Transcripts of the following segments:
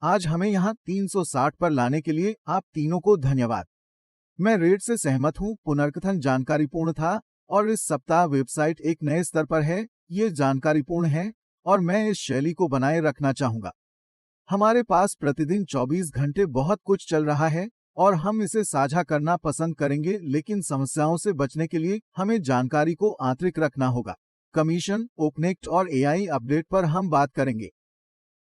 आज हमें यहाँ 360 पर लाने के लिए आप तीनों को धन्यवाद। मैं रेट से सहमत हूँ, पुनर्कथन जानकारीपूर्ण था और इस सप्ताह वेबसाइट एक नए स्तर पर है। ये जानकारीपूर्ण है और मैं इस शैली को बनाए रखना चाहूँगा। हमारे पास प्रतिदिन 24 घंटे बहुत कुछ चल रहा है और हम इसे साझा करना पसंद करेंगे, लेकिन समस्याओं से बचने के लिए हमें जानकारी को आंतरिक रखना होगा। कमीशन, ओकनेक्ट और एआई अपडेट पर हम बात करेंगे।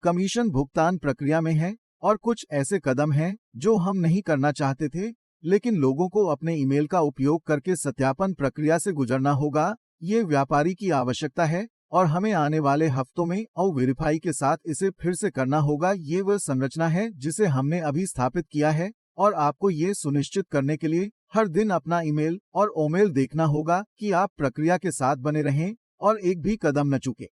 कमीशन भुगतान प्रक्रिया में है और कुछ ऐसे कदम हैं जो हम नहीं करना चाहते थे, लेकिन लोगों को अपने ईमेल का उपयोग करके सत्यापन प्रक्रिया से गुजरना होगा। ये व्यापारी की आवश्यकता है और हमें आने वाले हफ्तों में वेरीफाई के साथ इसे फिर से करना होगा। ये वह संरचना है जिसे हमने अभी स्थापित किया है और आपको ये सुनिश्चित करने के लिए हर दिन अपना ईमेल और ओमेल देखना होगा कि आप प्रक्रिया के साथ बने रहें और एक भी कदम न चूकें।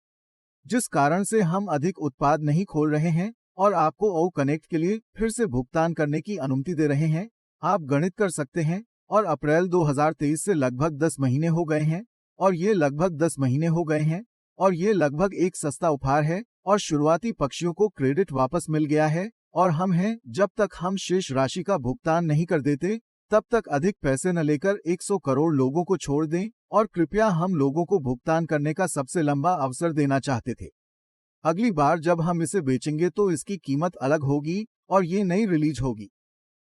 जिस कारण से हम अधिक उत्पाद नहीं खोल रहे हैं और आपको ओ कनेक्ट के लिए फिर से भुगतान करने की अनुमति दे रहे हैं। आप गणित कर सकते हैं और अप्रैल 2023 से लगभग 10 महीने हो गए हैं और ये लगभग 10 महीने हो गए हैं और ये लगभग एक सस्ता उपहार है और शुरुआती पक्षियों को क्रेडिट वापस मिल गया है और हम हैं, जब तक हम शेष राशि का भुगतान नहीं कर देते तब तक अधिक पैसे न लेकर 100 करोड़ लोगों को छोड़ दें और कृपया हम लोगों को भुगतान करने का सबसे लंबा अवसर देना चाहते थे। अगली बार जब हम इसे बेचेंगे तो इसकी कीमत अलग होगी और ये नई रिलीज होगी।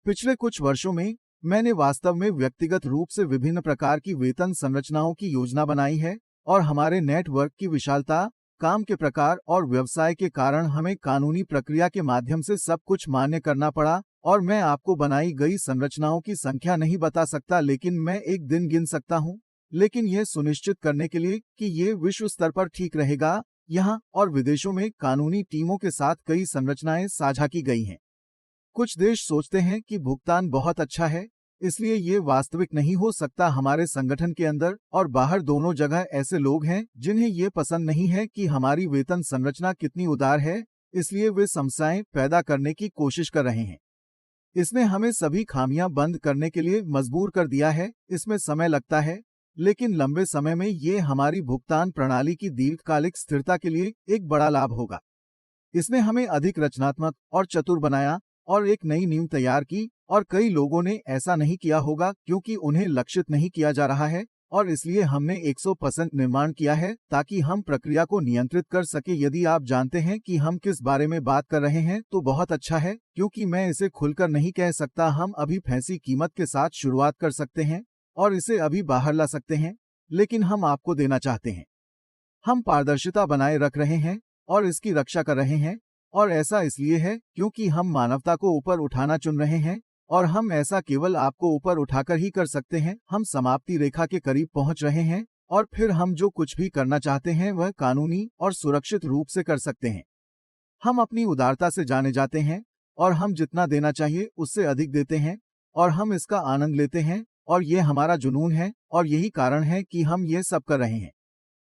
पिछले कुछ वर्षों में मैंने वास्तव में व्यक्तिगत रूप से विभिन्न प्रकार की वेतन संरचनाओं की योजना बनाई है और हमारे नेटवर्क की विशालता, काम के प्रकार और व्यवसाय के कारण हमें कानूनी प्रक्रिया के माध्यम से सब कुछ मान्य करना पड़ा और मैं आपको बनाई गई संरचनाओं की संख्या नहीं बता सकता, लेकिन मैं एक दिन गिन सकता हूँ। लेकिन यह सुनिश्चित करने के लिए कि ये विश्व स्तर पर ठीक रहेगा, यहाँ और विदेशों में कानूनी टीमों के साथ कई संरचनाएं साझा की गई हैं। कुछ देश सोचते हैं कि भुगतान बहुत अच्छा है, इसलिए ये वास्तविक नहीं हो सकता। हमारे संगठन के अंदर और बाहर दोनों जगह ऐसे लोग हैं जिन्हें ये पसंद नहीं है कि हमारी वेतन संरचना कितनी उदार है, इसलिए वे समस्याएं पैदा करने की कोशिश कर रहे हैं। इसने हमें सभी खामियां बंद करने के लिए मजबूर कर दिया है। इसमें समय लगता है, लेकिन लंबे समय में ये हमारी भुगतान प्रणाली की दीर्घकालिक स्थिरता के लिए एक बड़ा लाभ होगा। इसने हमें अधिक रचनात्मक और चतुर बनाया और एक नई नींव तैयार की और कई लोगों ने ऐसा नहीं किया होगा क्योंकि उन्हें लक्षित नहीं किया जा रहा है और इसलिए हमने 100% निर्माण किया है ताकि हम प्रक्रिया को नियंत्रित कर सके। यदि आप जानते हैं कि हम किस बारे में बात कर रहे हैं तो बहुत अच्छा है, क्योंकि मैं इसे खुलकर नहीं कह सकता। हम अभी फैंसी कीमत के साथ शुरुआत कर सकते हैं और इसे अभी बाहर ला सकते हैं, लेकिन हम आपको देना चाहते हैं। हम पारदर्शिता बनाए रख रहे हैं और इसकी रक्षा कर रहे हैं और ऐसा इसलिए है क्योंकि हम मानवता को ऊपर उठाना चुन रहे हैं और हम ऐसा केवल आपको ऊपर उठाकर ही कर सकते हैं। हम समाप्ति रेखा के करीब पहुंच रहे हैं और फिर हम जो कुछ भी करना चाहते हैं वह कानूनी और सुरक्षित रूप से कर सकते हैं। हम अपनी उदारता से जाने जाते हैं और हम जितना देना चाहिए उससे अधिक देते हैं और हम इसका आनंद लेते हैं और ये हमारा जुनून है और यही कारण है कि हम ये सब कर रहे हैं।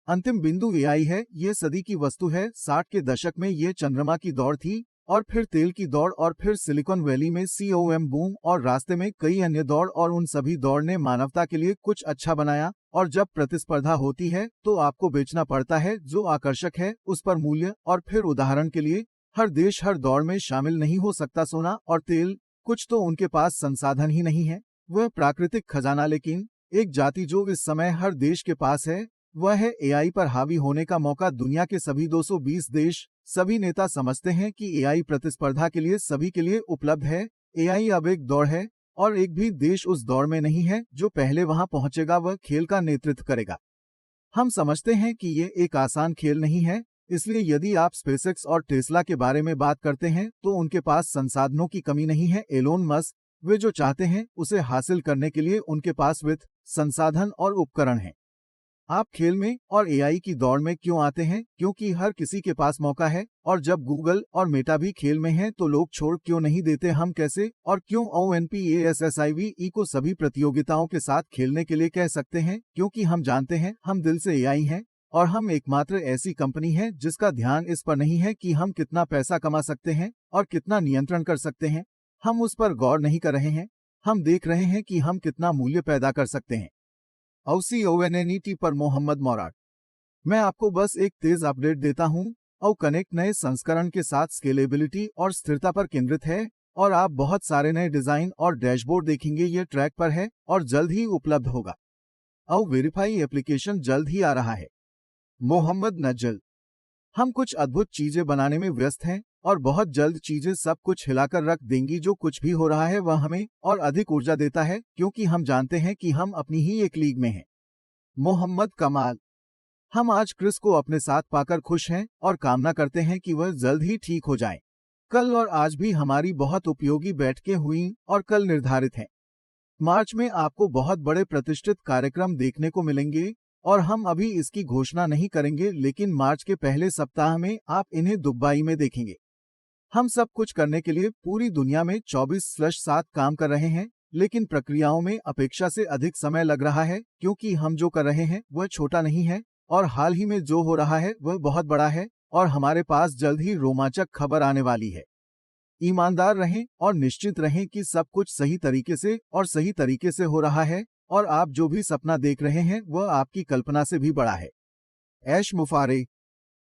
अंतिम बिंदु एआई है। ये सदी की वस्तु है। 60 के दशक में ये चंद्रमा की दौड़ थी और फिर तेल की दौड़ और फिर सिलिकॉन वैली में COM बूम और रास्ते में कई अन्य दौड़, और उन सभी दौड़ ने मानवता के लिए कुछ अच्छा बनाया। और जब प्रतिस्पर्धा होती है तो आपको बेचना पड़ता है जो आकर्षक है, उस पर मूल्य। और फिर उदाहरण के लिए हर देश हर दौड़ में शामिल नहीं हो सकता। सोना और तेल, कुछ तो उनके पास संसाधन ही नहीं है, वह प्राकृतिक खजाना। लेकिन एक जाति जो इस समय हर देश के पास है वह है एआई पर हावी होने का मौका। दुनिया के सभी 220 देश, सभी नेता समझते हैं कि एआई प्रतिस्पर्धा के लिए सभी के लिए उपलब्ध है। एआई अब एक दौड़ है और एक भी देश उस दौड़ में नहीं है जो पहले वहां पहुंचेगा वह खेल का नेतृत्व करेगा। हम समझते हैं कि ये एक आसान खेल नहीं है, इसलिए यदि आप स्पेसएक्स और टेस्ला के बारे में बात करते हैं तो उनके पास संसाधनों की कमी नहीं है। एलोन मस्क, वे जो चाहते हैं उसे हासिल करने के लिए उनके पास वित्त, संसाधन और उपकरण हैं। आप खेल में और एआई की दौड़ में क्यों आते हैं? क्योंकि हर किसी के पास मौका है, और जब गूगल और मेटा भी खेल में हैं तो लोग छोड़ क्यों नहीं देते? हम कैसे और क्यों ONPASSIVE को सभी प्रतियोगिताओं के साथ खेलने के लिए कह सकते हैं? क्योंकि हम जानते हैं हम दिल से एआई हैं और हम एकमात्र ऐसी कंपनी है जिसका ध्यान इस पर नहीं है कि हम कितना पैसा कमा सकते हैं और कितना नियंत्रण कर सकते हैं। हम उस पर गौर नहीं कर रहे हैं, हम देख रहे हैं कि हम कितना मूल्य पैदा कर सकते हैं। OCONNET पर मोहम्मद मौराद। मैं आपको बस एक तेज अपडेट देता हूं। और कनेक्ट नए संस्करण के साथ स्केलेबिलिटी और स्थिरता पर केंद्रित है और आप बहुत सारे नए डिजाइन और डैशबोर्ड देखेंगे। ये ट्रैक पर है और जल्द ही उपलब्ध होगा। और वेरीफाई एप्लीकेशन जल्द ही आ रहा है। मोहम्मद नज्जल, हम कुछ अद्भुत चीजें बनाने में व्यस्त हैं और बहुत जल्द चीजें सब कुछ हिलाकर रख देंगी। जो कुछ भी हो रहा है वह हमें और अधिक ऊर्जा देता है क्योंकि हम जानते हैं कि हम अपनी ही एक लीग में हैं। मोहम्मद कमाल, हम आज क्रिस को अपने साथ पाकर खुश हैं और कामना करते हैं कि वह जल्द ही ठीक हो जाए। कल और आज भी हमारी बहुत उपयोगी बैठकें हुई और कल निर्धारित हैं। मार्च में आपको बहुत बड़े प्रतिष्ठित कार्यक्रम देखने को मिलेंगे और हम अभी इसकी घोषणा नहीं करेंगे, लेकिन मार्च के पहले सप्ताह में आप इन्हें दुबई में देखेंगे। हम सब कुछ करने के लिए पूरी दुनिया में 24/7 काम कर रहे हैं, लेकिन प्रक्रियाओं में अपेक्षा से अधिक समय लग रहा है क्योंकि हम जो कर रहे हैं वह छोटा नहीं है और हाल ही में जो हो रहा है वह बहुत बड़ा है और हमारे पास जल्द ही रोमांचक खबर आने वाली है। ईमानदार रहें और निश्चित रहें कि सब कुछ सही तरीके से और सही तरीके से हो रहा है और आप जो भी सपना देख रहे हैं वह आपकी कल्पना से भी बड़ा है। ऐश मुफारे,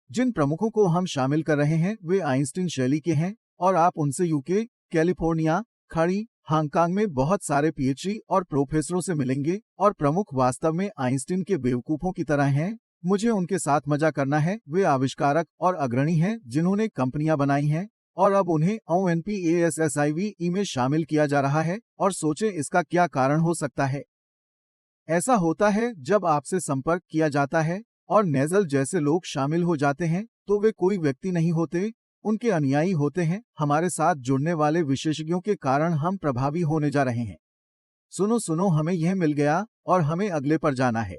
जिन प्रमुखों को हम शामिल कर रहे हैं वे आइंस्टीन शैली के हैं और आप उनसे यूके, कैलिफोर्निया, खड़ी, हांगकांग में बहुत सारे पीएचडी और प्रोफेसरों से मिलेंगे और प्रमुख वास्तव में आइंस्टीन के बेवकूफों की तरह हैं। मुझे उनके साथ मजा करना है। वे आविष्कारक और अग्रणी हैं जिन्होंने कंपनियां बनाई हैं और अब उन्हें ONPASSIVE में शामिल किया जा रहा है और सोचें इसका क्या कारण हो सकता है। ऐसा होता है जब आपसे संपर्क किया जाता है और नेजल जैसे लोग शामिल हो जाते हैं तो वे कोई व्यक्ति नहीं होते, उनके अनुयायी होते हैं। हमारे साथ जुड़ने वाले विशेषज्ञों के कारण हम प्रभावी होने जा रहे हैं। सुनो सुनो, हमें यह मिल गया और हमें अगले पर जाना है।